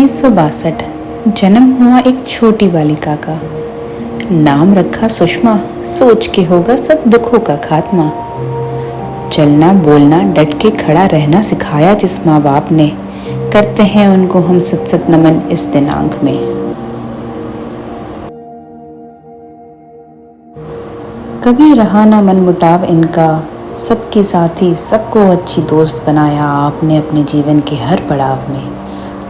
1962 जन्म हुआ एक छोटी बालिका का। नाम रखा सुषमा, सोच के होगा सब दुखों का खात्मा। चलना बोलना डट के खड़ा रहना सिखाया जिस माँ बाप ने, करते हैं उनको हम सत सत नमन इस दिनांक में। कभी रहा ना मन मुटाव इनका, सबके साथी सबको अच्छी दोस्त बनाया आपने अपने जीवन के हर पड़ाव में।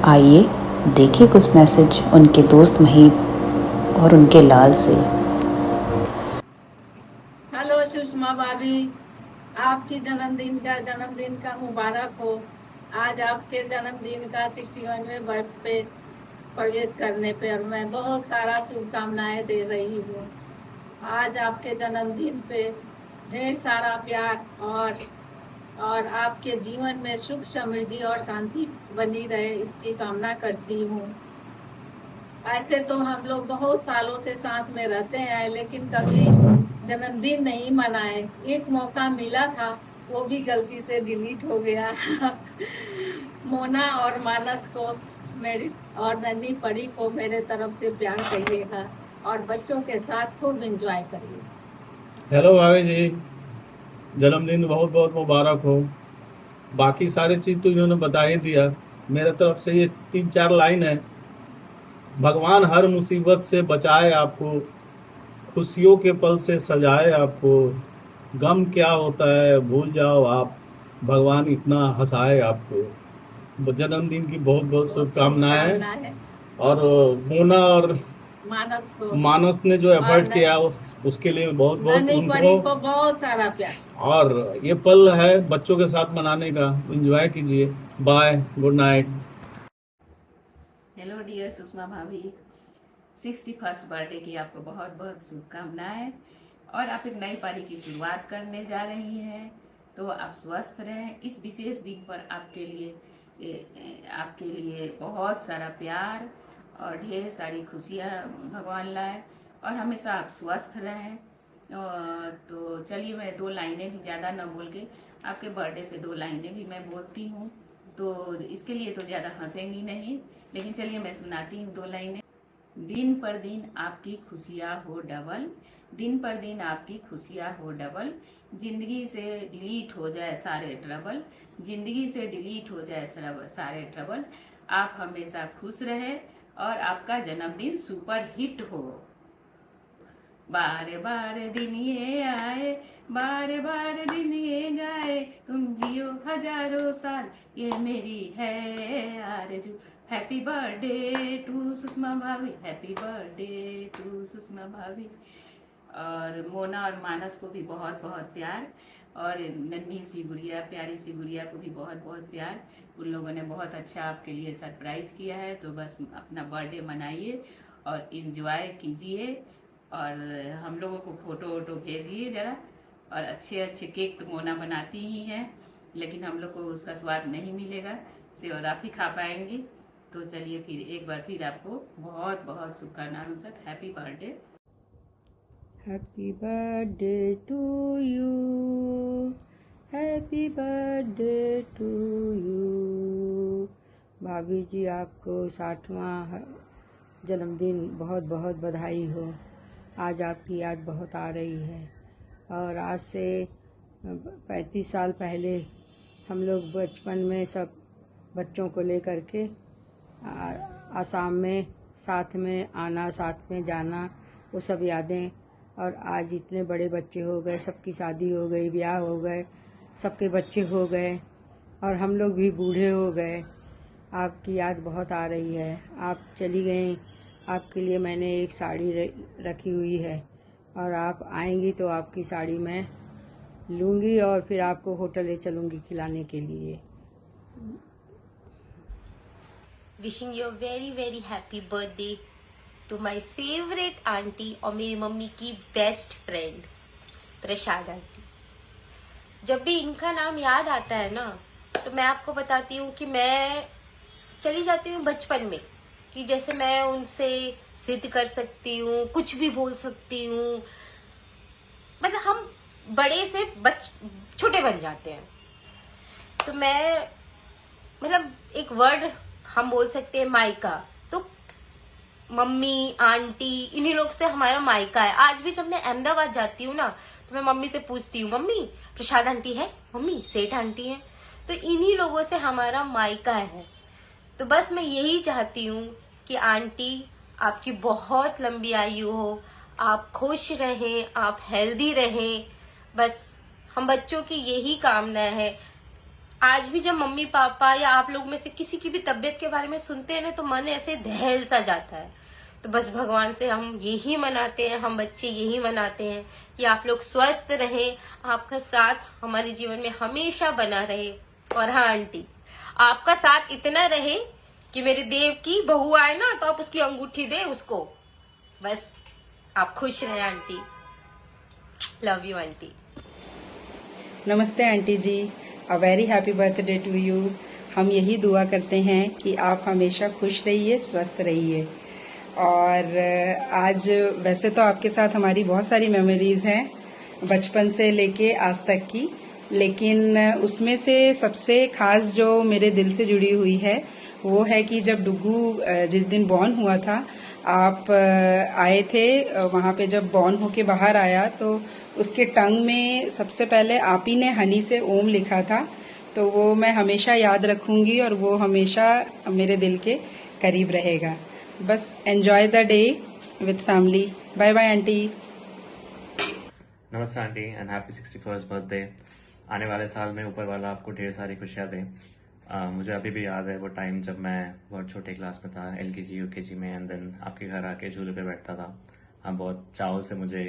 आइए देखिए कुछ मैसेज उनके दोस्त महीब और उनके लाल से। हेलो सुषमा भाभी, आपकी जन्मदिन का मुबारक हो। आज आपके जन्मदिन का 61वें वर्ष पे प्रवेश करने पर मैं बहुत सारा शुभकामनाएं दे रही हूँ। आज आपके जन्मदिन पे ढेर सारा प्यार और आपके जीवन में सुख समृद्धि और शांति बनी रहे, इसकी कामना करती हूँ। ऐसे तो हम लोग बहुत सालों से साथ में रहते हैं, लेकिन कभी जन्मदिन नहीं मनाए। एक मौका मिला था, वो भी गलती से डिलीट हो गया। मोना और मानस को मेरी और नन्ही परी को मेरे तरफ से प्यार करिएगा और बच्चों के साथ खूब एंजॉय करिए। हेलो भाभी जी, जन्मदिन बहुत बहुत मुबारक हो। बाकी सारी चीज़ तो इन्होंने बता ही दिया। मेरे तरफ से ये 3-4 लाइन है। भगवान हर मुसीबत से बचाए आपको, खुशियों के पल से सजाए आपको। गम क्या होता है भूल जाओ आप, भगवान इतना हंसाए आपको। जन्मदिन की बहुत बहुत शुभकामनाएं। और मोना और मानस ने जो एफर्ट किया उसके लिए बहुत बहुत उनको बहुत सारा प्यार। और ये पल है बच्चों के साथ मनाने का, एंजॉय कीजिए। Bye, good night. Hello dear Sushma भाभी, 61st बर्थडे की आपको बहुत बहुत शुभकामनाएं। और आप एक नई पारी की शुरुआत करने जा रही हैं, तो आप स्वस्थ रहें। इस विशेष दिन पर आपके लिए बहुत सारा प्यार और ढेर सारी खुशियाँ भगवान लाए और हमेशा आप स्वस्थ रहें। तो चलिए, मैं 2 लाइनें भी ज़्यादा न बोल के आपके बर्थडे पे 2 लाइनें भी मैं बोलती हूँ। तो इसके लिए तो ज़्यादा हंसेंगी नहीं, लेकिन चलिए मैं सुनाती हूँ 2 लाइनें। दिन पर दिन आपकी खुशियाँ हो डबल, दिन पर दिन आपकी खुशियाँ हो डबल। जिंदगी से डिलीट हो जाए सारे ट्रबल, जिंदगी से डिलीट हो जाए सारे ट्रबल। आप हमेशा खुश रहे और आपका जन्मदिन सुपर हिट हो। बारे बारे दिन ये आए, बारे बारे दिन ये जाए, तुम जियो हजारों साल, ये मेरी है आरज़ू। हैप्पी बर्थडे टू सुषमा भाभी, हैप्पी बर्थडे टू सुषमा भाभी। और मोना और मानस को भी बहुत बहुत प्यार, और नन्ही सी गुड़िया, प्यारी सी गुड़िया को भी बहुत बहुत प्यार। उन लोगों ने बहुत अच्छा आपके लिए सरप्राइज़ किया है, तो बस अपना बर्थडे मनाइए और इन्जॉय कीजिए। और हम लोगों को फ़ोटो वोटो भेजिए ज़रा। और अच्छे अच्छे केक तो मोना बनाती ही हैं, लेकिन हम लोग को उसका स्वाद नहीं मिलेगा से, और आप ही खा पाएंगी। तो चलिए फिर एक बार फिर आपको बहुत बहुत शुभकामनाएं के साथ happy birthday. Happy birthday to you, happy birthday to you. भाभी जी, आपको 60वां जन्मदिन बहुत बहुत बधाई हो। आज आपकी याद बहुत आ रही है। और आज से 35 साल पहले हम लोग बचपन में सब बच्चों को लेकर के आसाम में साथ में आना, साथ में जाना, वो सब यादें। और आज इतने बड़े बच्चे हो गए, सबकी शादी हो गई, ब्याह हो गए, सबके बच्चे हो गए और हम लोग भी बूढ़े हो गए। आपकी याद बहुत आ रही है। आप चली गई, आपके लिए मैंने एक साड़ी रखी हुई है और आप आएंगी तो आपकी साड़ी मैं लूँगी और फिर आपको होटल ले चलूँगी खिलाने के लिए। Wishing you very very happy birthday to my favourite aunty और मेरी मम्मी की बेस्ट फ्रेंड प्रसाद आंटी। जब भी इनका नाम याद आता है ना, तो मैं आपको बताती हूँ कि मैं चली जाती हूँ बचपन में, कि जैसे मैं उनसे जिद कर सकती हूँ, कुछ भी बोल सकती हूँ। मतलब हम बड़े से छोटे बन जाते हैं। तो मैं मतलब एक वर्ड हम बोल सकते हैं मायका, तो मम्मी आंटी इन्हीं लोग से हमारा मायका है। आज भी जब मैं अहमदाबाद जाती हूँ ना तो मैं मम्मी से पूछती हूँ, मम्मी प्रसाद आंटी है, मम्मी सेठ आंटी है, तो इन्हीं लोगों से हमारा मायका है। तो बस मैं यही चाहती हूँ कि आंटी आपकी बहुत लंबी आयु हो, आप खुश रहें, आप हेल्दी रहें, बस हम बच्चों की यही कामना है। आज भी जब मम्मी पापा या आप लोग में से किसी की भी तबीयत के बारे में सुनते हैं ना तो मन ऐसे दहल सा जाता है। तो बस भगवान से हम यही मनाते हैं, हम बच्चे यही मनाते हैं कि आप लोग स्वस्थ रहें, आपका साथ हमारे जीवन में हमेशा बना रहे। और हाँ आंटी, आपका साथ इतना रहे कि मेरे देव की बहू आए ना तो आप उसकी अंगूठी दे उसको। बस आप खुश रहें आंटी। Love you aunty. नमस्ते aunty ji, a very happy birthday to you. हम यही दुआ करते हैं कि आप हमेशा खुश रहिए, स्वस्थ रहिए। और आज वैसे तो आपके साथ हमारी बहुत सारी मेमोरीज हैं बचपन से लेके आज तक की, लेकिन उसमें से सबसे खास जो मेरे दिल से जुड़ी हुई है वो है कि जब डुग्गू जिस दिन बॉर्न हुआ था, आप आए थे वहाँ पे। जब बॉर्न होके बाहर आया तो उसके टंग में सबसे पहले आप ही ने हनी से ओम लिखा था, तो वो मैं हमेशा याद रखूंगी और वो हमेशा मेरे दिल के करीब रहेगा। बस enjoy the day with family. Bye bye aunty. नमस्ते aunty and happy 61st birthday. आने वाले साल में ऊपर वाला आपको ढेर सारी खुशियाँ दे। मुझे अभी भी याद है वो टाइम जब मैं बहुत छोटे क्लास में था, LKG UKG में, एंड देन आपके घर आके झूले पे बैठता था। आप बहुत चाव से मुझे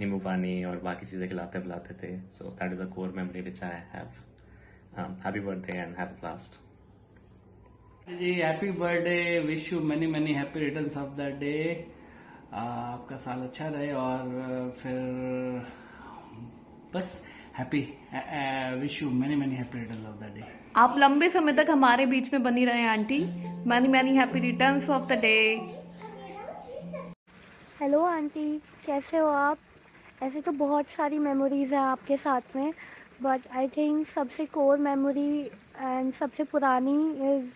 नींबू पानी और बाकी चीज़ें खिलाते पिलाते थे। So that is a core memory which I have. Happy birthday and have a blast. जी happy birthday, wish you many many happy returns of the day. आपका साल अच्छा रहे और फिर बस happy, wish you many many happy returns of the day. आप लंबे समय तक हमारे बीच में बनी रहे aunty. Many many happy returns of the day. Hello aunty, कैसे हो आप? ऐसे तो बहुत सारी मेमोरीज़ हैं आपके साथ में, बट आई थिंक सबसे कोर मेमोरी एंड सबसे पुरानी इज़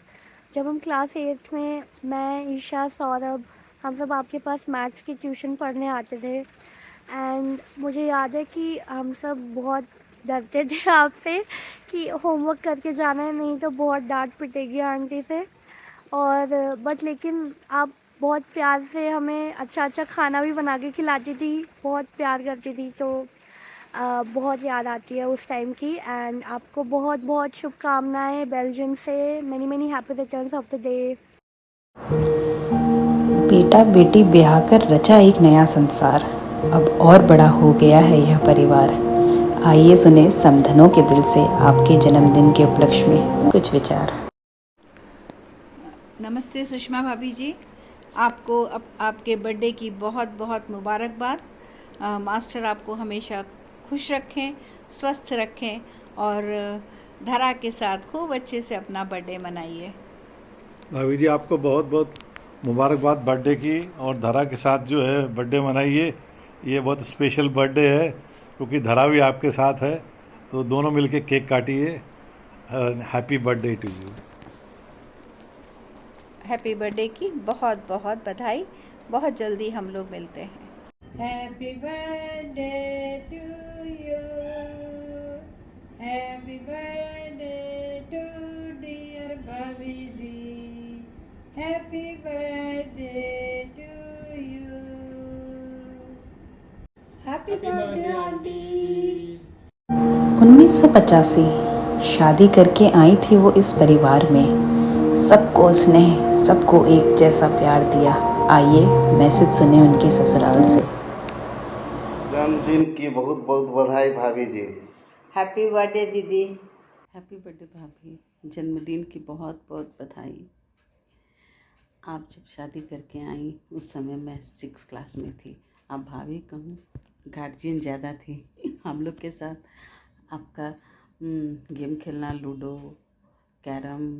जब हम क्लास 8 में, मैं, ईशा, सौरभ, हम सब आपके पास मैथ्स की ट्यूशन पढ़ने आते थे। एंड मुझे याद है कि हम सब बहुत डरते थे आपसे कि होमवर्क करके जाना है, नहीं तो बहुत डांट पिटेगी आंटी से। और बट लेकिन आप बहुत प्यार से हमें अच्छा अच्छा खाना भी बना के खिलाती थी, बहुत प्यार करती थी, तो बहुत याद आती है उस टाइम की। एंड आपको बहुत बहुत शुभकामनाएं बेल्जियम से। Many many happy returns of the day. बेटा बेटी ब्याह कर रचा एक नया संसार, अब और बड़ा हो गया है यह परिवार। आइए सुने समधनों के दिल से आपके जन्मदिन के उपलक्ष्य में कुछ विचार। नमस्ते सुषमा भाभी जी, आपको आपके बर्थडे की बहुत बहुत मुबारकबाद। मास्टर आपको हमेशा खुश रखें, स्वस्थ रखें और धरा के साथ खूब अच्छे से अपना बर्थडे मनाइए। भाभी जी आपको बहुत बहुत मुबारकबाद बर्थडे की, और धरा के साथ जो है बर्थडे मनाइए। ये बहुत स्पेशल बर्थडे है क्योंकि धरा भी आपके साथ है, तो दोनों मिलके केक काटिए। Happy birthday to you. Happy birthday की बहुत बहुत बधाई। बहुत जल्दी हम लोग मिलते हैं। Happy birthday to you, happy birthday to dear भाभी ji, happy birthday to you, happy birthday aunty. 1985 शादी करके आई थी वो इस परिवार में, सबको स्नेह, सबको एक जैसा प्यार दिया। आइए मैसेज सुने उनके ससुराल से। जन्मदिन की बहुत बहुत बधाई भाभी जी। हैप्पी बर्थडे दीदी। हैप्पी बर्थडे भाभी, जन्मदिन की बहुत बहुत बधाई। आप जब शादी करके आई उस समय मैं 6 क्लास में थी। आप भाभी कम, गार्जियन ज़्यादा थी। हम लोग के साथ आपका गेम खेलना, लूडो, कैरम,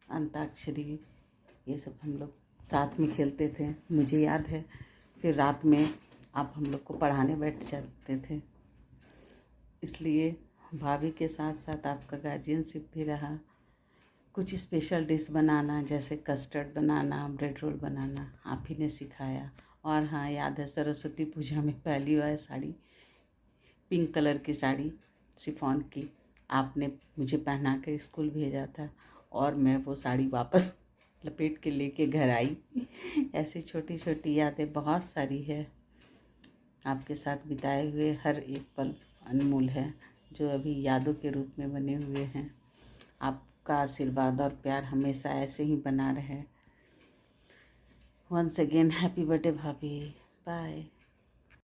अंताक्षरी, ये सब हम लोग साथ में खेलते थे। मुझे याद है फिर रात में आप हम लोग को पढ़ाने बैठ जाते थे। इसलिए भाभी के साथ साथ आपका गार्जियनशिप भी रहा। कुछ स्पेशल डिश बनाना, जैसे कस्टर्ड बनाना, ब्रेड रोल बनाना आप ही ने सिखाया। और हाँ, याद है सरस्वती पूजा में पहली बार साड़ी, पिंक कलर की साड़ी शिफॉन की आपने मुझे पहना के स्कूल भेजा था और मैं वो साड़ी वापस लपेट के लेके घर आई। ऐसी छोटी छोटी यादें बहुत सारी है। आपके साथ बिताए हुए हर एक पल अनमोल है, जो अभी यादों के रूप में बने हुए हैं। आपका आशीर्वाद और प्यार हमेशा ऐसे ही बना रहे। वंस अगेन हैप्पी बर्थडे भाभी, बाय।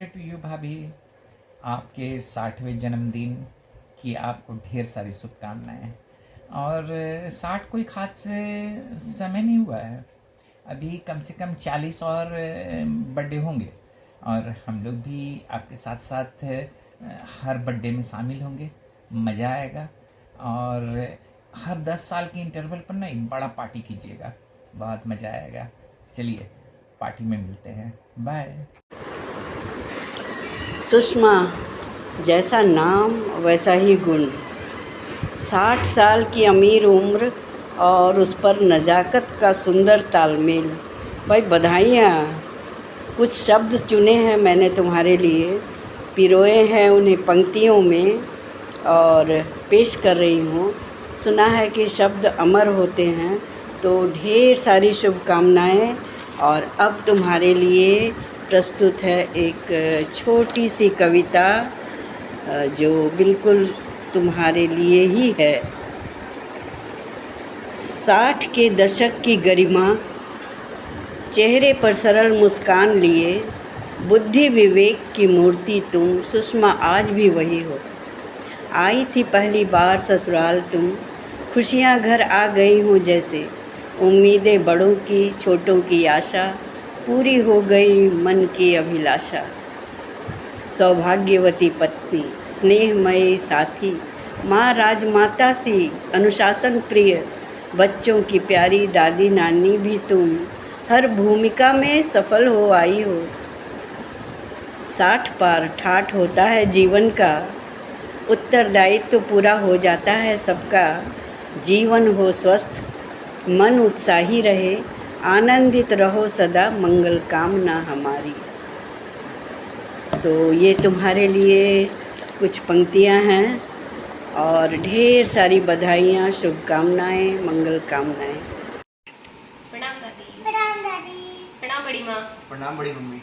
टू यू भाभी, आपके 60वें जन्मदिन की आपको ढेर सारी शुभकामनाएं। और 60 कोई ख़ास समय नहीं हुआ है, अभी कम से कम 40 और बर्थडे होंगे और हम लोग भी आपके साथ साथ हर बर्थडे में शामिल होंगे, मज़ा आएगा। और हर 10 साल के इंटरवल पर ना एक बड़ा पार्टी कीजिएगा, बहुत मज़ा आएगा। चलिए पार्टी में मिलते हैं, बाय। सुषमा, जैसा नाम वैसा ही गुण, 60 साल की अमीर उम्र और उस पर नज़ाकत का सुंदर तालमेल। भाई बधाइयाँ। कुछ शब्द चुने हैं मैंने तुम्हारे लिए, पिरोए हैं उन्हें पंक्तियों में और पेश कर रही हूँ। सुना है कि शब्द अमर होते हैं, तो ढेर सारी शुभकामनाएँ। और अब तुम्हारे लिए प्रस्तुत है एक छोटी सी कविता जो बिल्कुल तुम्हारे लिए ही है। 60 के दशक की गरिमा, चेहरे पर सरल मुस्कान लिए, बुद्धि विवेक की मूर्ति तुम, सुषमा आज भी वही हो। आई थी पहली बार ससुराल तुम, खुशियाँ घर आ गई हूँ जैसे, उम्मीदें बड़ों की छोटों की आशा, पूरी हो गई मन की अभिलाषा। सौभाग्यवती पत्नी, स्नेहमयी साथी, माँ राजमाता सी, अनुशासन प्रिय, बच्चों की प्यारी दादी नानी भी तुम, हर भूमिका में सफल हो आई हो। 60 पार ठाठ होता है जीवन का, उत्तरदायित्व तो पूरा हो जाता है सबका। जीवन हो स्वस्थ, मन उत्साही रहे, आनंदित रहो सदा, मंगल कामना हमारी। तो ये तुम्हारे लिए कुछ पंक्तियाँ हैं और ढेर सारी बधाइयाँ, शुभकामनाएँ, मंगल कामनाएँ। प्रणाम दादी। प्रणाम दादी। प्रणाम बड़ी माँ। प्रणाम बड़ी mummy.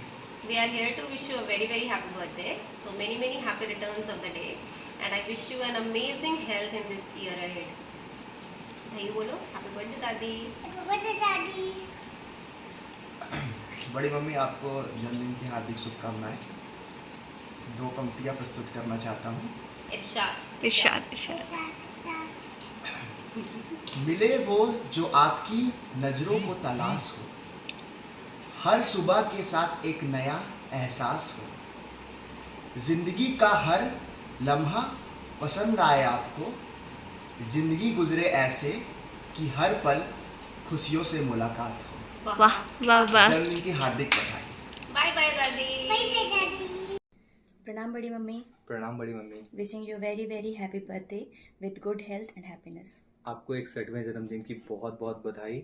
We are here to wish you a very very happy birthday. So many happy returns of the day, and I wish you an amazing health in this year ahead. दादी बोलो, हैप्पी बर्थडे दादी। Happy birthday दादी। बड़ी mummy, आपको जन्मदिन की हार्दिक शुभकामनाएं। 2 पंक्तियां प्रस्तुत करना चाहता हूँ। इरशाद इरशाद इरशाद। मिले वो जो आपकी नज़रों को तलाश हो, हर सुबह के साथ एक नया एहसास हो। जिंदगी का हर लम्हा पसंद आए आपको, जिंदगी गुजरे ऐसे कि हर पल खुशियों से मुलाकात हो। वाह वाह वाह। जन्मदिन की हार्दिक बधाई। बाय बाय दादी। बाय बाय दादी। प्रणाम बड़ी मम्मी। प्रणाम बड़ी mummy. Wishing you very very happy birthday with good health and happiness. आपको 61वें जन्मदिन की बहुत बहुत बधाई।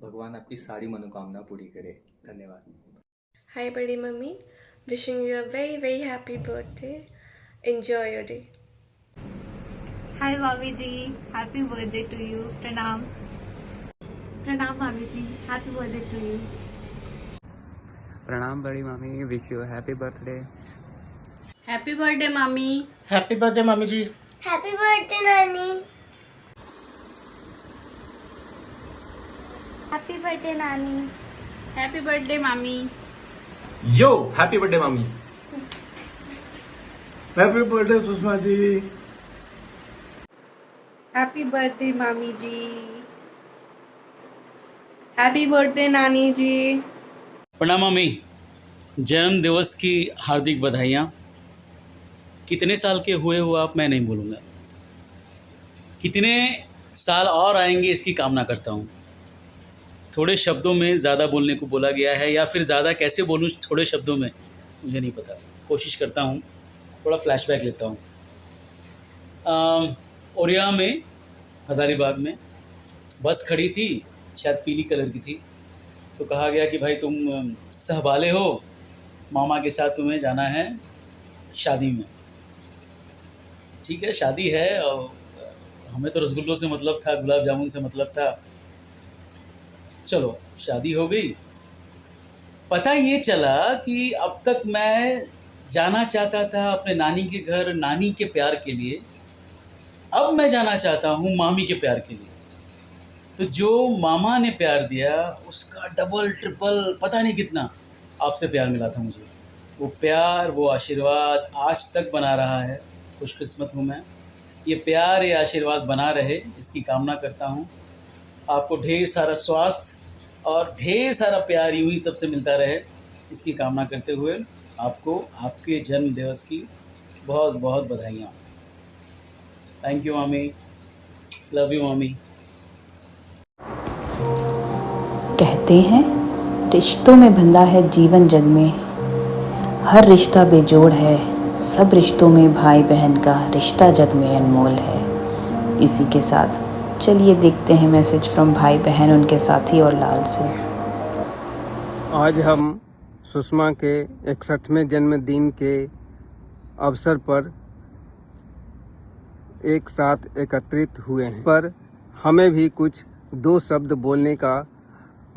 भगवान आपकी सारी मनोकामना पूरी करे। धन्यवाद। हाय बड़ी mummy, wishing you a very very happy birthday. Enjoy your day. Hi भाभी ji, happy birthday to you. प्रणाम। प्रणाम भाभी ji, happy birthday to you. प्रणाम बड़ी मामी, wish you happy birthday. Happy birthday मामी। हैप्पी बर्थडे मामी जी। हैप्पी बर्थडे नानी। हैप्पी बर्थडे नानी। हैप्पी बर्थडे मामी। यो हैप्पी बर्थडे मामी। Happy birthday Sushma ji. Happy birthday मामी जी। हैप्पी बर्थडे नानी जी। प्रणाम मम्मी, जन्म दिवस की हार्दिक बधाइयाँ। कितने साल के हुए हो आप, मैं नहीं बोलूँगा, कितने साल और आएंगे इसकी कामना करता हूँ। थोड़े शब्दों में ज़्यादा बोलने को बोला गया है, या फिर ज़्यादा कैसे बोलूँ थोड़े शब्दों में, मुझे नहीं पता। कोशिश करता हूँ, थोड़ा फ्लैशबैक लेता हूँ। ओरिया में, हज़ारीबाग में बस खड़ी थी, शायद पीली कलर की थी, तो कहा गया कि भाई तुम सहबाले हो, मामा के साथ तुम्हें जाना है शादी में। ठीक है, शादी है और हमें तो रसगुल्लों से मतलब था, गुलाब जामुन से मतलब था। चलो शादी हो गई। पता ये चला कि अब तक मैं जाना चाहता था अपने नानी के घर नानी के प्यार के लिए, अब मैं जाना चाहता हूँ मामी के प्यार के लिए। तो जो मामा ने प्यार दिया उसका डबल ट्रिपल पता नहीं कितना आपसे प्यार मिला था मुझे। वो प्यार, वो आशीर्वाद आज तक बना रहा है। खुशकिस्मत हूँ मैं, ये प्यार, ये आशीर्वाद बना रहे, इसकी कामना करता हूँ। आपको ढेर सारा स्वास्थ्य और ढेर सारा प्यार यूं ही सबसे मिलता रहे, इसकी कामना करते हुए आपको आपके जन्म दिवस की बहुत बहुत बधाइयाँ। थैंक यू मामी, लव यू मामी। कहते हैं रिश्तों में बंधा है जीवन जग में, हर रिश्ता बेजोड़ है, सब रिश्तों में भाई बहन का रिश्ता जग में अनमोल है। इसी के साथ चलिए देखते हैं मैसेज फ्रॉम भाई बहन उनके साथी और लाल से। आज हम सुषमा के 61वें जन्मदिन के अवसर पर एक साथ एकत्रित हुए हैं, पर हमें भी कुछ दो शब्द बोलने का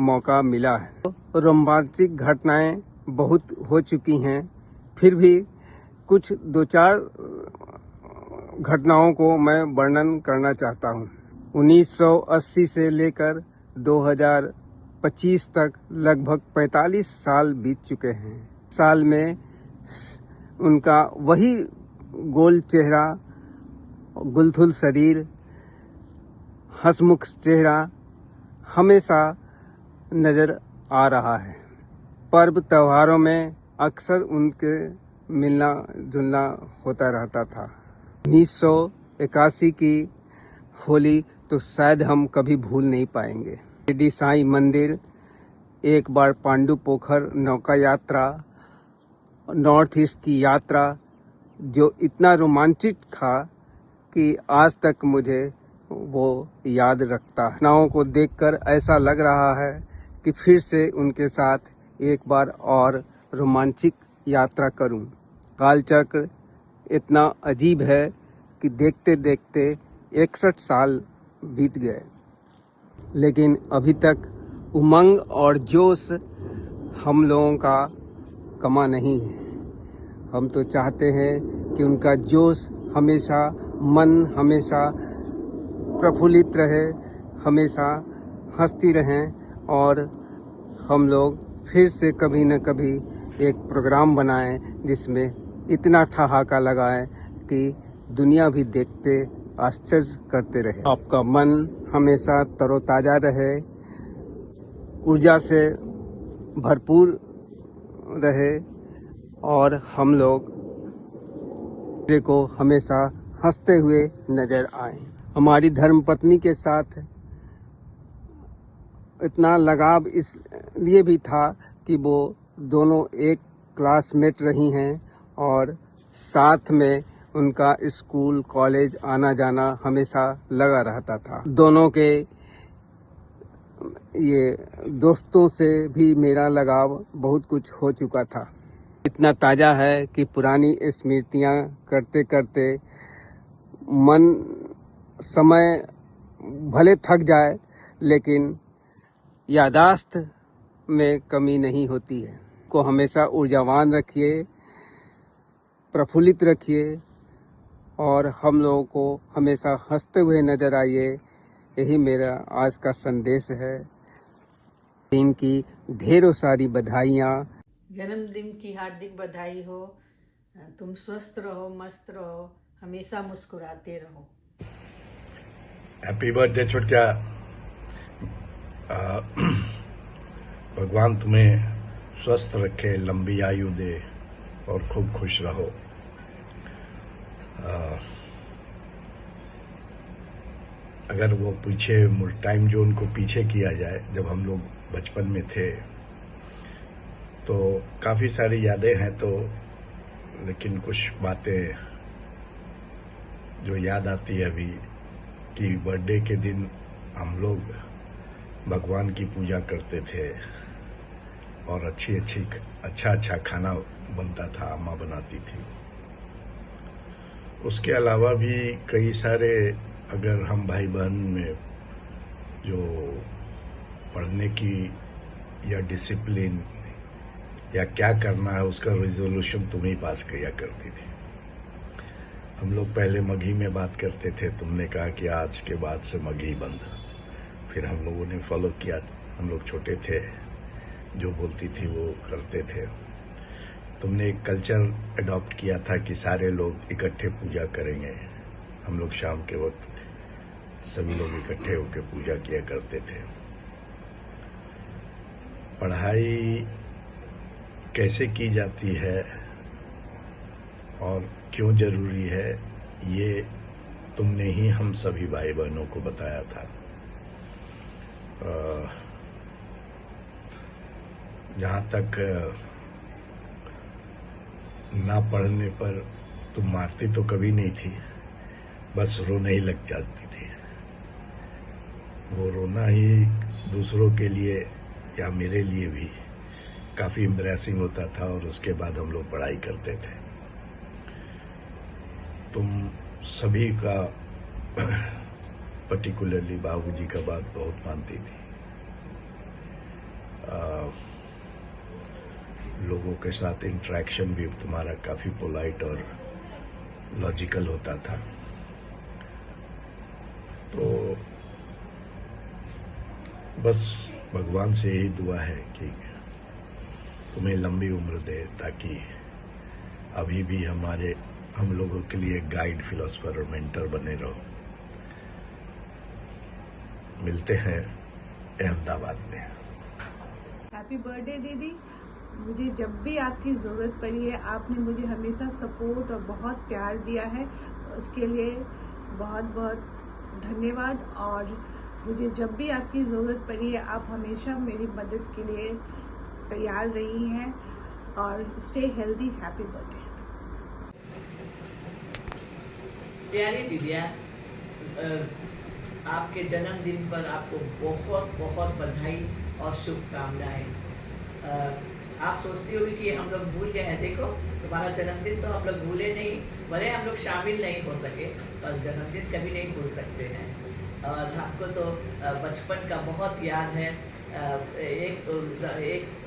मौका मिला है। रोमांटिक घटनाएं बहुत हो चुकी हैं, फिर भी कुछ दो चार घटनाओं को मैं वर्णन करना चाहता हूं। 1980 से लेकर 2025 तक लगभग 45 साल बीत चुके हैं। साल में उनका वही गोल चेहरा, गुलथुल शरीर, हंसमुख चेहरा हमेशा नज़र आ रहा है। पर्व त्योहारों में अक्सर उनके मिलना जुलना होता रहता था। 1981 की होली तो शायद हम कभी भूल नहीं पाएंगे। शिरडी साईं मंदिर, एक बार पांडु पोखर नौका यात्रा, नॉर्थ ईस्ट की यात्रा, जो इतना रोमांचिक था कि आज तक मुझे वो याद रखता है। नावों को देखकर ऐसा लग रहा है कि फिर से उनके साथ एक बार और रोमांचिक यात्रा करूं। कालचक्र इतना अजीब है कि देखते देखते 61 साल बीत गए, लेकिन अभी तक उमंग और जोश हम लोगों का कमा नहीं है। हम तो चाहते हैं कि उनका जोश हमेशा, मन हमेशा प्रफुल्लित रहे, हमेशा हंसती रहें और हम लोग फिर से कभी न कभी एक प्रोग्राम बनाएं जिसमें इतना ठहाका लगाएं कि दुनिया भी देखते आश्चर्य करते रहे। आपका मन हमेशा तरोताज़ा रहे, ऊर्जा से भरपूर रहे और हम लोग को हमेशा हंसते हुए नजर आए। हमारी धर्मपत्नी के साथ इतना लगाव इसलिए भी था कि वो दोनों एक क्लासमेट रही हैं और साथ में उनका स्कूल कॉलेज आना जाना हमेशा लगा रहता था। दोनों के ये दोस्तों से भी मेरा लगाव बहुत कुछ हो चुका था। इतना ताज़ा है कि पुरानी स्मृतियाँ करते करते मन, समय भले थक जाए लेकिन यादाश्त में कमी नहीं होती है। को हमेशा ऊर्जावान रखिए, प्रफुल्लित रखिए और हम लोगों को हमेशा हंसते हुए नजर आइए। यही मेरा आज का संदेश है। इनकी ढेरों सारी बधाइयाँ। जन्मदिन की हार्दिक बधाई हो। तुम स्वस्थ रहो, मस्त रहो, हमेशा मुस्कुराते रहो। हैप्पी बर्थडे छोटका। भगवान तुम्हें स्वस्थ रखे, लंबी आयु दे और खूब खुश रहो। अगर वो पीछे टाइम जो उनको पीछे किया जाए, जब हम लोग बचपन में थे तो काफ़ी सारी यादें हैं, तो लेकिन कुछ बातें जो याद आती है अभी कि बर्थडे के दिन हम लोग भगवान की पूजा करते थे और अच्छा खाना बनता था, अम्मा बनाती थी। उसके अलावा भी कई सारे, अगर हम भाई बहन में जो पढ़ने की या डिसिप्लिन या क्या करना है उसका रिजोल्यूशन तुम ही पास किया करती थी। हम लोग पहले मगही में बात करते थे, तुमने कहा कि आज के बाद से मगही बंद। फिर हम लोगों ने फॉलो किया। हम लोग छोटे थे, जो बोलती थी वो करते थे। तुमने एक कल्चर अडॉप्ट किया था कि सारे लोग इकट्ठे पूजा करेंगे। हम लोग शाम के वक्त सभी लोग इकट्ठे होकर पूजा किया करते थे। पढ़ाई कैसे की जाती है और क्यों जरूरी है, ये तुमने ही हम सभी भाई बहनों को बताया था। जहां तक ना पढ़ने पर तुम मारती तो कभी नहीं थी, बस रोने ही लग जाती थी। वो रोना ही दूसरों के लिए या मेरे लिए भी काफी एम्बैरेसिंग होता था और उसके बाद हम लोग पढ़ाई करते थे। तुम सभी का पर्टिकुलरली बाबूजी का बात बहुत मानती थी। लोगों के साथ इंटरेक्शन भी तुम्हारा काफी पोलाइट और लॉजिकल होता था। तो बस भगवान से यही दुआ है कि तुम्हें लंबी उम्र दे, ताकि अभी भी हम लोगों के लिए गाइड, फिलोसफर और मेंटर बने रहो। मिलते हैं अहमदाबाद में। हैप्पी बर्थडे दीदी। मुझे जब भी आपकी ज़रूरत पड़ी है, आपने मुझे हमेशा सपोर्ट और बहुत प्यार दिया है, उसके लिए बहुत बहुत धन्यवाद। और मुझे जब भी आपकी ज़रूरत पड़ी है, आप हमेशा मेरी मदद के लिए तैयार रही हैं। और स्टे हेल्दी। Happy birthday. प्यारी दीदिया, आपके जन्मदिन पर आपको बहुत बहुत बधाई और शुभकामनाएं। आप सोचती होगी कि हम लोग भूल गए हैं। देखो, तुम्हारा जन्मदिन तो हम लोग भूले नहीं, भले हम लोग शामिल नहीं हो सके, पर जन्मदिन कभी नहीं भूल सकते हैं। और हमको तो बचपन का बहुत याद है।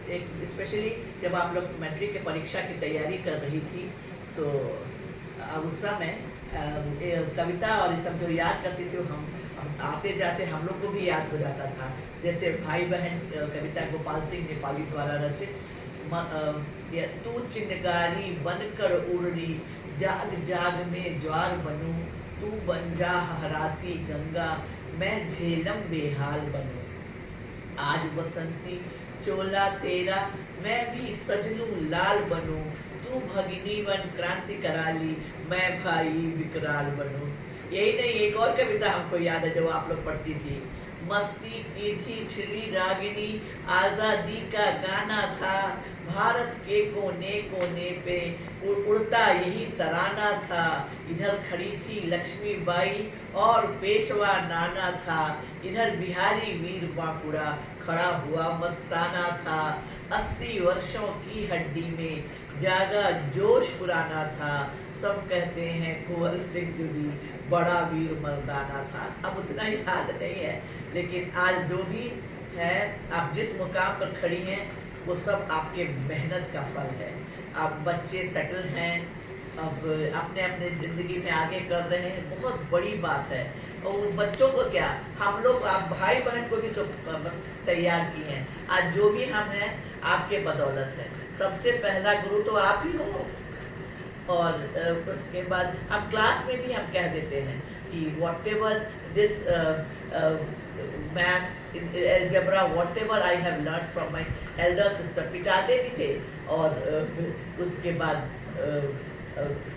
एक स्पेशली जब आप लोग मैट्रिक की परीक्षा की तैयारी कर रही थी, तो उस समय कविता और ये सब जो याद करती थी, हम आते जाते हम लोग को भी याद हो जाता था। जैसे भाई बहन कविता गोपाल सिंह नेपाली द्वारा रचित, तू चिंगारी बनकर उड़नी, जाग जाग में ज्वार बनूं, तू बन जा हराती गंगा, मैं झेलम बेहाल बनूं। आज बसंती चोला तेरा, मैं भी सजनू लाल बनूं, तू भगिनी बन क्रांति कराली, मैं भाई विकराल बनूं। यही नहीं, एक और कविता हमको याद है जो आप लोग पढ़ती थी। मस्ती की थी छिड़ी रागिनी, आजादी का गाना था, भारत के कोने कोने पे उड़ता यही तराना था। इधर खड़ी थी लक्ष्मीबाई और पेशवा नाना था, इधर बिहारी वीर बांकुड़ा खड़ा हुआ मस्ताना था। 80 वर्षों की हड्डी में जागा जोश पुराना था, सब कहते हैं कुंवर सिंह भी बड़ा वीर मर्दाना था। अब उतना याद नहीं है, लेकिन आज जो भी है, आप जिस मुकाम पर खड़ी हैं, वो सब आपके मेहनत का फल है। आप बच्चे सेटल हैं, अब अपने अपने ज़िंदगी में आगे कर रहे हैं, बहुत बड़ी बात है। और बच्चों को क्या, हम लोग, आप भाई बहन को भी तो तैयार किए हैं। आज जो भी हम हैं, आपके बदौलत है। सबसे पहला गुरु तो आप ही हो। और उसके बाद अब क्लास में भी हम कह देते हैं कि whatever this maths, algebra, whatever I have learn from my elder sister, पिटाते भी थे और उसके बाद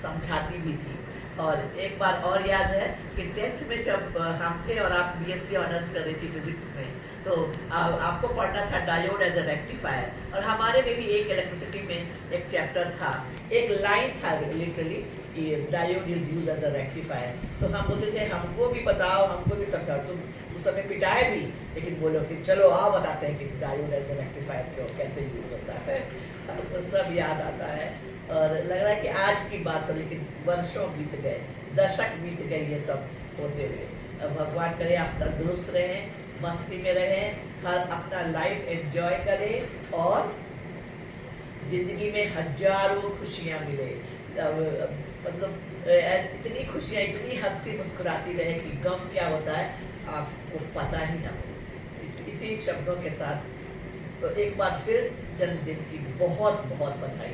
समझाती भी थी। और एक बार और याद है कि 10th में जब हम थे और आप BSc ऑनर्स कर रही थी फिजिक्स में, तो आपको पढ़ना था डायोड एज अ रेक्टिफायर, और हमारे में भी एक इलेक्ट्रिसिटी में एक चैप्टर था, एक लाइन था लिटरली कि diode is use as a rectifier. तो हम बोलते थे हमको भी बताओ, हमको भी समझाओ। तुम उस समय पिटाए भी, लेकिन बोलो कि चलो आओ बताते हैं कि डायोड एज अ रेक्टिफायर क्यों कैसे यूज होता है। तो सब याद आता है और लग रहा है कि आज की बात हो, लेकिन वर्षों बीत गए, दशक बीत गए ये सब होते हुए। भगवान करे आप तंदुरुस्त रहें, मस्ती में रहें, हर अपना लाइफ एंजॉय करें और जिंदगी में हजारों खुशियाँ मिले। मतलब इतनी खुशियाँ, इतनी हंसती मुस्कुराती रहे कि गम क्या होता है आपको पता ही ना हो। इसी शब्दों के साथ तो एक बार फिर जन्मदिन की बहुत बहुत बधाई।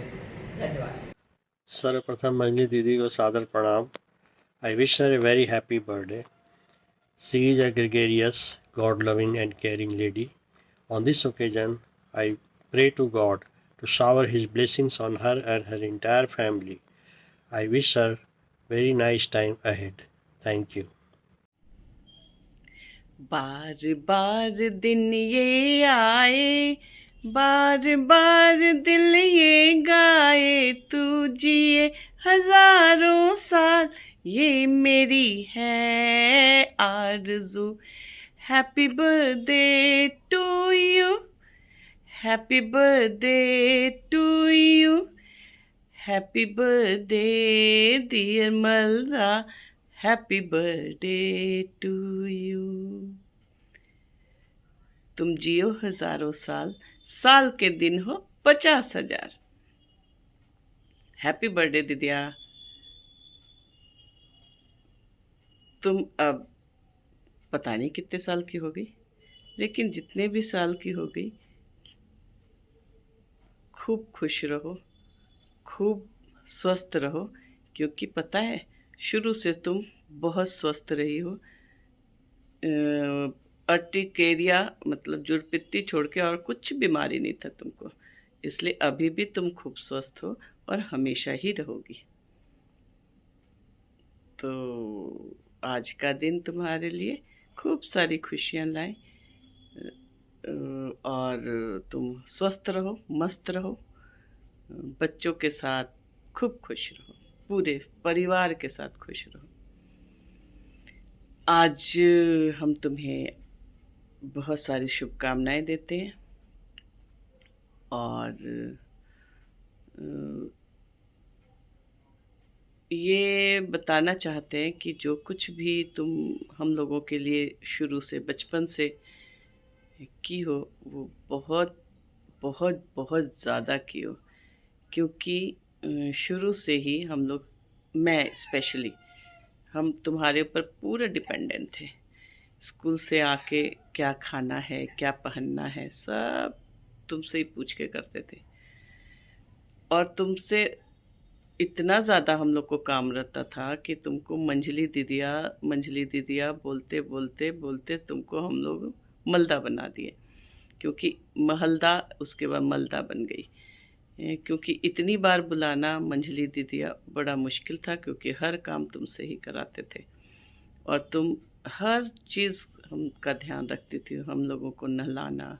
धन्यवाद। सर्वप्रथम अंजलि दीदी को सादर प्रणाम। I wish her a very happy birthday. She is a gregarious, God-loving and caring lady. On this occasion, I pray to God to shower His blessings on her and her entire family. I wish her very nice time ahead. Thank you. बार बार दिन ये आए, बार बार दिल ये गाए, तू जिए हजारों साल, ये मेरी है आरज़ू। Happy birthday to you, happy birthday to you, happy birthday dear Malla, happy birthday to you. तुम जियो हजारों साल, साल के दिन हो 50,000। हैप्पी बर्थडे दीदिया। तुम अब पता नहीं कितने साल की हो गई, लेकिन जितने भी साल की हो गई, खूब खुश रहो, खूब स्वस्थ रहो, क्योंकि पता है शुरू से तुम बहुत स्वस्थ रही हो। अर्टिकेरिया मतलब जुड़पित्ती छोड़ के और कुछ बीमारी नहीं था तुमको, इसलिए अभी भी तुम खूब स्वस्थ हो और हमेशा ही रहोगी। तो आज का दिन तुम्हारे लिए खूब सारी खुशियाँ लाए और तुम स्वस्थ रहो, मस्त रहो, बच्चों के साथ खूब खुश रहो, पूरे परिवार के साथ खुश रहो। आज हम तुम्हें बहुत सारी शुभकामनाएं देते हैं और ये बताना चाहते हैं कि जो कुछ भी तुम हम लोगों के लिए शुरू से बचपन से की हो, वो बहुत बहुत बहुत ज़्यादा की हो, क्योंकि शुरू से ही हम लोग, मैं स्पेशली, हम तुम्हारे ऊपर पूरे डिपेंडेंट थे। स्कूल से आके क्या खाना है, क्या पहनना है, सब तुमसे ही पूछ के करते थे और तुमसे इतना ज़्यादा हम लोग को काम रहता था कि तुमको मंजली दीदिया बोलते बोलते बोलते तुमको हम लोग मलदा बना दिए, क्योंकि महलदा उसके बाद मलदा बन गई, क्योंकि इतनी बार बुलाना मंजली दीदिया बड़ा मुश्किल था, क्योंकि हर काम तुमसे ही कराते थे और तुम हर चीज़ हम का ध्यान रखती थी। हम लोगों को नहलाना,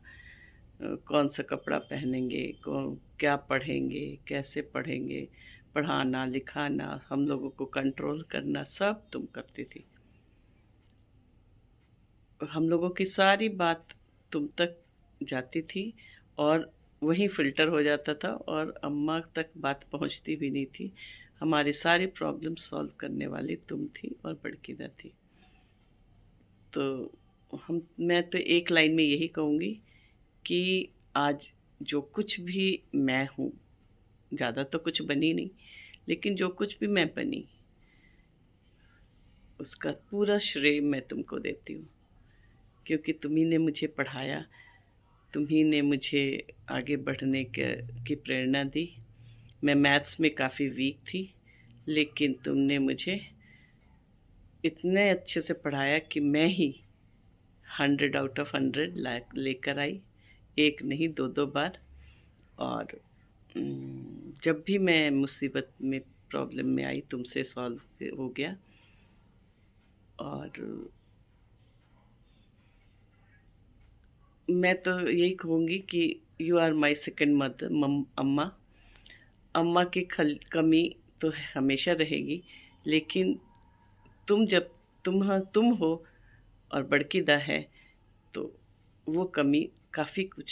कौन सा कपड़ा पहनेंगे, क्या पढ़ेंगे, कैसे पढ़ेंगे, पढ़ाना लिखाना, हम लोगों को कंट्रोल करना, सब तुम करती थी। हम लोगों की सारी बात तुम तक जाती थी और वही फ़िल्टर हो जाता था और अम्मा तक बात पहुंचती भी नहीं थी। हमारी सारी प्रॉब्लम सॉल्व करने वाली तुम थी और बड़की दा थी। तो मैं तो एक लाइन में यही कहूँगी कि आज जो कुछ भी मैं हूँ, ज़्यादा तो कुछ बनी नहीं, लेकिन जो कुछ भी मैं बनी उसका पूरा श्रेय मैं तुमको देती हूँ, क्योंकि तुम्ही ने मुझे पढ़ाया, तुम्ही ने मुझे आगे बढ़ने की प्रेरणा दी। मैं मैथ्स में काफ़ी वीक थी, लेकिन तुमने मुझे इतने अच्छे से पढ़ाया कि मैं ही 100 आउट ऑफ 100 लेकर आई, एक नहीं 2 बार। और जब भी मैं मुसीबत में, प्रॉब्लम में आई, तुमसे सॉल्व हो गया। और मैं तो यही कहूँगी कि you are my second mother अम्मा। अम्मा की कमी तो हमेशा रहेगी, लेकिन जब तुम हो और बड़की दा है तो वो कमी काफ़ी कुछ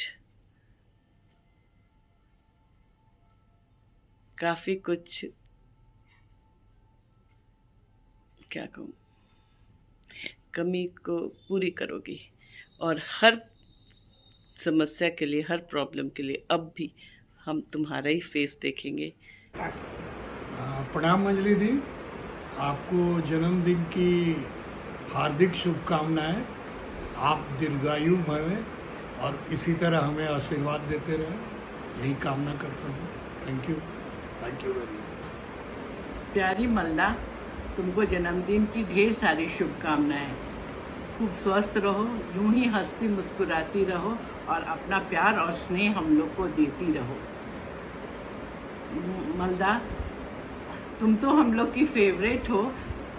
क्या कहूँ, कमी को पूरी करोगी और हर समस्या के लिए, हर प्रॉब्लम के लिए अब भी हम तुम्हारा ही फेस देखेंगे। प्रणाम अंजलि दी, आपको जन्मदिन की हार्दिक शुभकामनाएं। आप दीर्घायु भवें और इसी तरह हमें आशीर्वाद देते रहें, यही कामना करता हूँ। Thank you very much. प्यारी मल्दा, तुमको जन्मदिन की ढेर सारी शुभकामनाएं। खूब स्वस्थ रहो, यूं ही हंसती मुस्कुराती रहो और अपना प्यार और स्नेह हम लोग को देती रहो। मल्दा, तुम तो हम लोग की फेवरेट हो।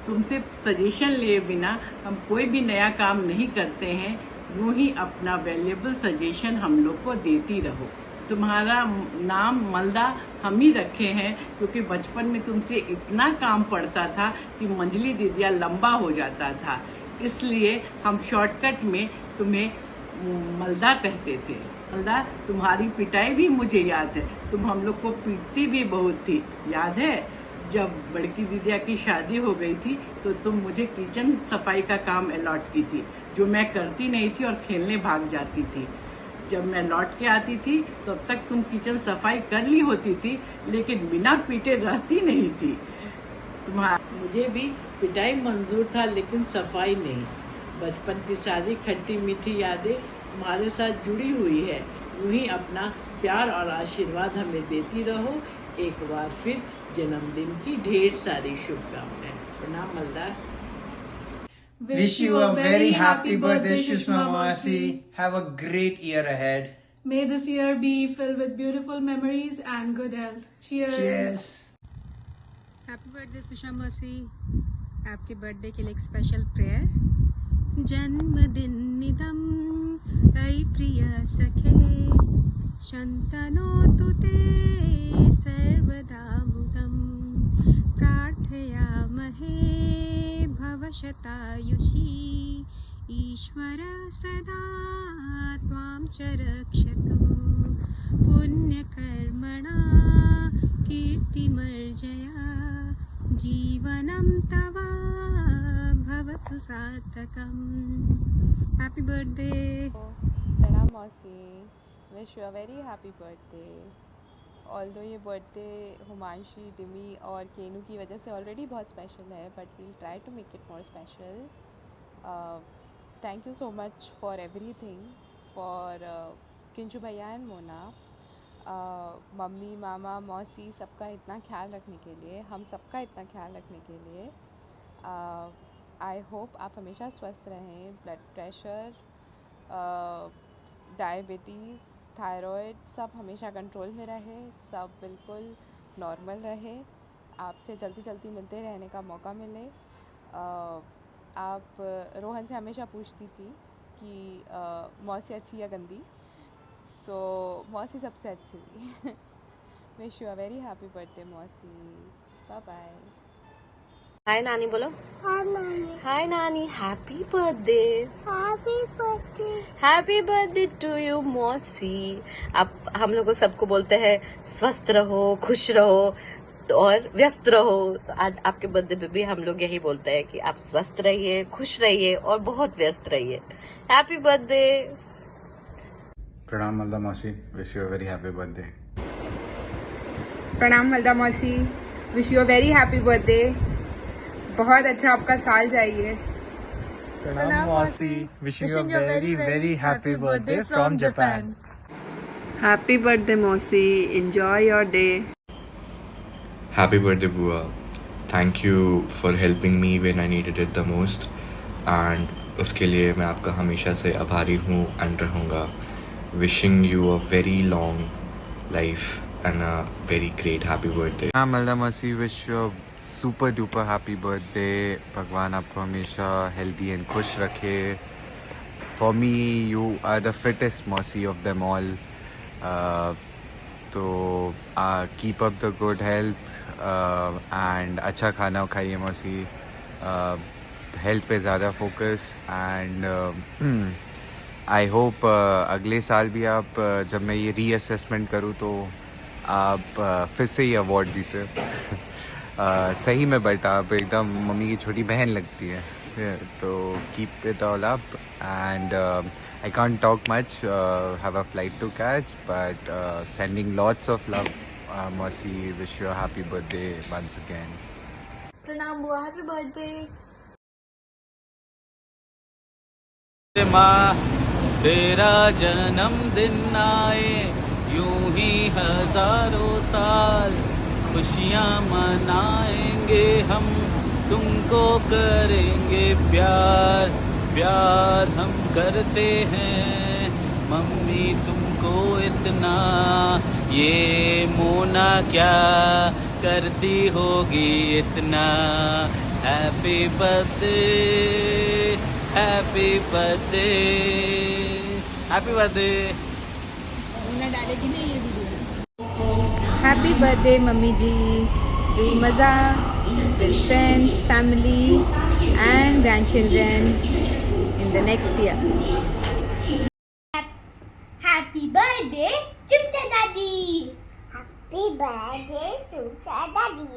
तुमसे सजेशन लिए बिना हम कोई भी नया काम नहीं करते हैं। यूं ही अपना वैल्यूएबल सजेशन हम लोग को देती रहो। तुम्हारा नाम मल्दा हम ही रखे हैं क्योंकि बचपन में तुमसे इतना काम पड़ता था कि मंजली दीदिया लंबा हो जाता था, इसलिए हम शॉर्टकट में तुम्हें मल्दा कहते थे। मल्दा, तुम्हारी पिटाई भी मुझे याद है। तुम हम लोग को पीटती भी बहुत थी, याद है? जब बड़की दीदिया की शादी हो गई थी तो तुम मुझे किचन सफाई का काम अलॉट की थी, जो मैं करती नहीं थी और खेलने भाग जाती थी। जब मैं लौट के आती थी तब तक तुम किचन सफाई कर ली होती थी, लेकिन बिना पीटे रहती नहीं थी। मुझे भी पिटाई मंजूर था लेकिन सफाई नहीं। बचपन की सारी खट्टी मीठी यादें तुम्हारे साथ जुड़ी हुई है। यूं ही अपना प्यार और आशीर्वाद हमें देती रहो। एक बार फिर जन्मदिन की ढेर सारी शुभकामनाएं। प्रणाम Malda. Wish you a very happy birthday, Shushma Masi. Have a great year ahead. May this year be filled with beautiful memories and good health. Cheers. Cheers. Happy birthday Sushma मौसी। आपके बर्थडे के लिए एक स्पेशल प्रेयर। जन्मदिन मिदम ऐ प्रिय सखे, शन्तनोतु ते सर्वदा मुदं, प्रार्थयामहे भवशतायुषी, ईश्वर सदा त्वां च रक्षतु, पुण्यकर्मणा कीर्तिमर्जया, जीवनं तव भवतु सार्थकम्। Happy birthday. प्रणाम मौसी, wish you a very happy birthday. Although ये बर्थडे हुमांशी, डिमी और केनू की वजह से ऑलरेडी बहुत स्पेशल है, but we'll try to make it more special. Thank you so much for everything, for Kinju भैया एंड मोना, मम्मी मामा मौसी सबका इतना ख्याल रखने के लिए, हम सबका इतना ख्याल रखने के लिए। आई होप आप हमेशा स्वस्थ रहें। ब्लड प्रेशर, डायबिटीज़, थायराइड सब हमेशा कंट्रोल में रहे, सब बिल्कुल नॉर्मल रहे। आपसे जल्दी जल्दी मिलते रहने का मौका मिले। आप रोहन से हमेशा पूछती थी कि मौसी अच्छी या गंदी, सो मौसी सबसे अच्छी थी। Wish you a very happy birthday मौसी, बाय बाय। हाय नानी बोलो। हाय नानी। हाय नानी, happy birthday. Happy birthday. Happy birthday to you मौसी। आप हम लोग को सबको बोलते हैं स्वस्थ रहो, खुश रहो और व्यस्त रहो। तो आज आपके बर्थडे पे भी हम लोग यही बोलते हैं कि आप स्वस्थ रहिए, खुश रहिए और बहुत व्यस्त रहिए। Happy birthday. प्रणाम मल्दा मौसी, wish you a very happy birthday. प्रणाम मल्दा मौसी, wish you a very happy birthday. बहुत अच्छा आपका साल जाइए। प्रणाम मौसी, wishing you a very very happy birthday from Japan. Happy birthday मौसी, enjoy your day. Happy birthday बुआ, thank you for helping me when I needed it the most, and उसके लिए मैं आपका हमेशा से आभारी हूँ एंड रहूँगा। Wishing you a very long life and a very great happy birthday. हाँ मल्दा मौसी, wish you super duper happy birthday. भगवान आपको हमेशा हेल्दी एंड खुश रखे। For me, you are the fittest Mausi of them all. तो keep up the good health and अच्छा खाना खाइए मौसी. हेल्थ पे ज़्यादा फोकस एंड आई होप अगले साल भी आप जब मैं ये रीअसेसमेंट करूँ तो आप फिर से ये अवार्ड जीते. सही में बेटा आप एकदम मम्मी की छोटी बहन लगती है. तो keep it all up and I can't talk much, have a flight to catch, but sending lots of love. Mercy, wish you a happy birthday once again. प्रणाम बुआ, हैप्पी बर्थडे. माँ तेरा जन्मदिन आए यूं ही हजारों साल खुशियाँ मनाएंगे हम तुमको करेंगे प्यार प्यार हम करते हैं मम्मी तुमको इतना ये मोना क्या करती होगी इतना. Happy birthday happy birthday happy birthday. डालेगी नहीं ये वीडियो. हैप्पी बर्थडे मम्मी जी. डू मज़ा with friends, family and grandchildren in the next year. Happy birthday, Chumcha Daddy. Happy birthday, Chumcha Daddy.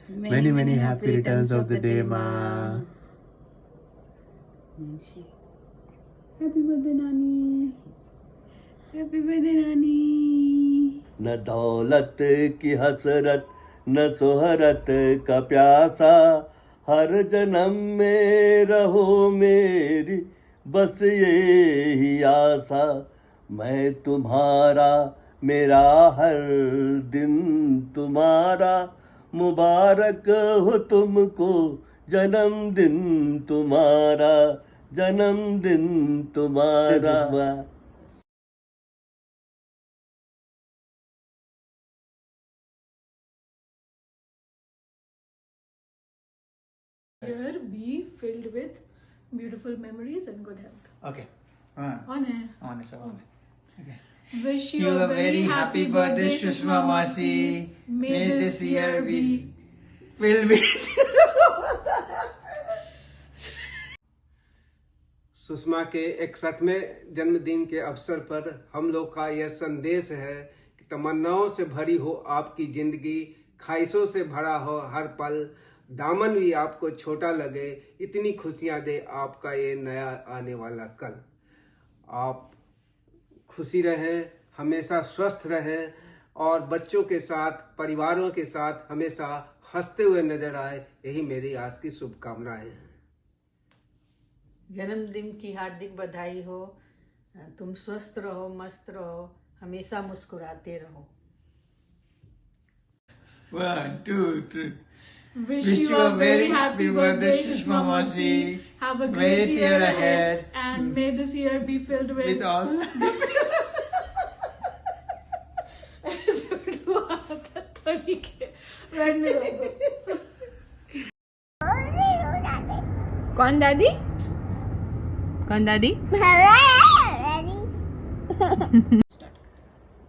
Many happy returns of the day, Ma. Happy birthday नानी. Happy birthday नानी. न दौलत की हसरत न शोहरत का प्यासा हर जन्म में रहो मेरी बस ये ही आशा. मैं तुम्हारा मेरा हर दिन तुम्हारा मुबारक हो तुमको जन्मदिन तुम्हारा जन्मदिन तुम्हारा. Year be filled with beautiful memories and good health. Okay. On air. On is on. Okay. Wish You a very happy birthday, Shushma Masi. May this year be filled with. Sushma के 61वें जन्मदिन के अवसर पर हम लोग का यह संदेश है कि तमन्नाओं से भरी हो आपकी जिंदगी, ख्वाहिशों से भरा हो हर पल, दामन भी आपको छोटा लगे, इतनी खुशियां दे आपका ये नया आने वाला कल. आप खुशी रहें, हमेशा स्वस्थ रहें और बच्चों के साथ, परिवारों के साथ हमेशा हंसते हुए नजर आए, यही मेरी आज की शुभकामनाएं हैं. जन्मदिन की हार्दिक बधाई हो. तुम स्वस्थ रहो, मस्त रहो, हमेशा मुस्कुराते रहो. 1, 2, 3. Wish you a very happy birthday, Shushma Masi. Have a great year ahead, and may this year be filled with all. कौन दादी? कौन दादी?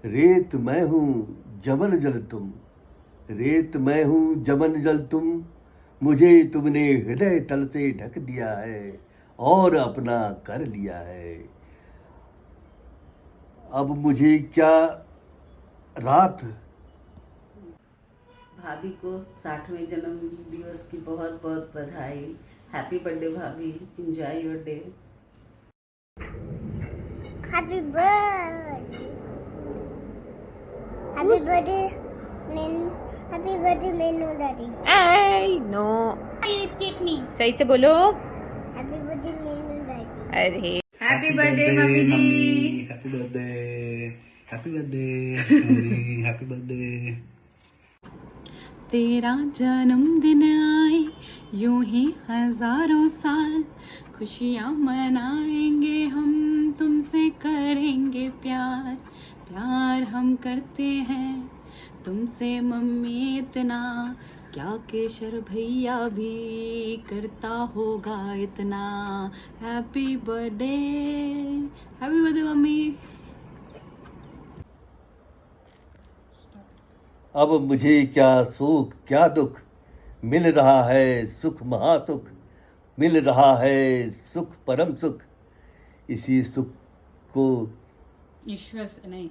रेत मैं हूँ जमन जल तुम, रेत मैं हूँ जमन जल तुम, मुझे तुमने हृदय तल से ढक दिया है और अपना कर लिया है. अब मुझे क्या रात. भाभी को 60वें जन्म दिवस की बहुत बहुत बधाई. हैप्पी बर्थडे भाभी. Enjoy your day. Happy birthday. Happy birthday. Happy birthday, Menu Daddy. Hey, no. You take me. सही से बोलो. Happy birthday, Menu Daddy. अरे happy birthday mummy ji. Happy birthday happy birthday happy birthday. तेरा जन्मदिन आए यूं ही हजारों साल खुशियाँ मनाएंगे हम तुमसे करेंगे प्यार प्यार हम करते हैं तुमसे मम्मी इतना क्या केशर भैया भी करता होगा इतना। Happy birthday mummy. अब मुझे क्या सुख क्या दुख, मिल रहा है सुख महासुख, मिल रहा है सुख परम सुख। इसी सुख को ईश्वर से नहीं